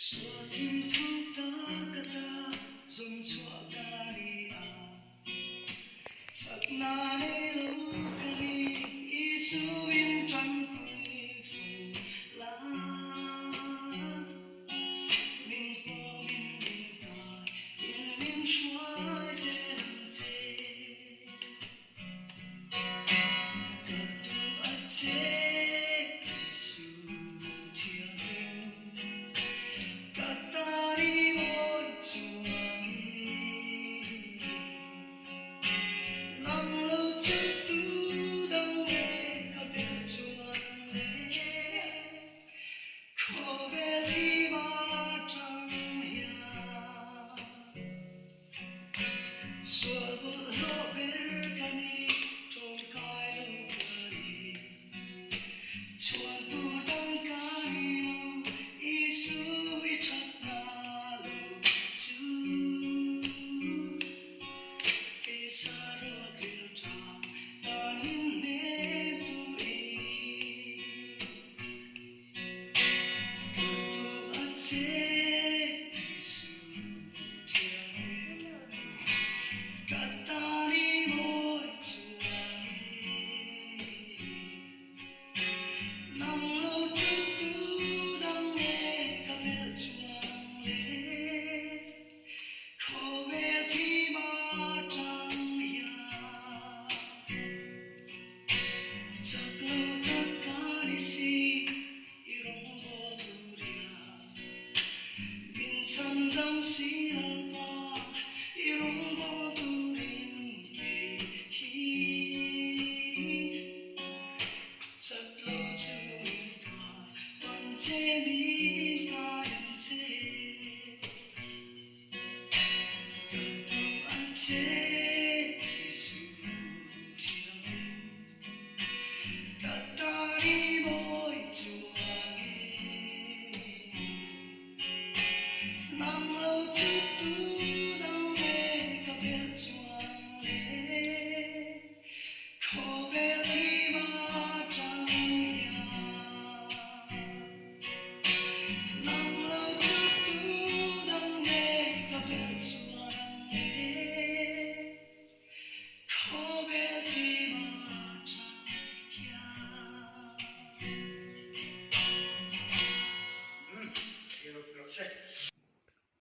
Xua tim thuốc ta cả ta dùng chua cà đi à chắc na nê lâu cà đi Isu in trăn quỳ phù la min po min ca in xoay dê làm chê cà tu a chê Xua bút lỗ bến ca ni trôn cai lâu ca ni chuan tu đăng ca ni lâu Isu i chặt na lâu chú kê sa rua kêu tra ta nín nê tu ý cờ tu a chê Chân đông xí lơ ba irong bo turin ke hi chặt lâu chung cả toàn chê đi ca em chê cần tu ăn chê Isu thiêng cả ta đi bồi chùa Nam lâu chút tu đăng mê ca biết chuan lê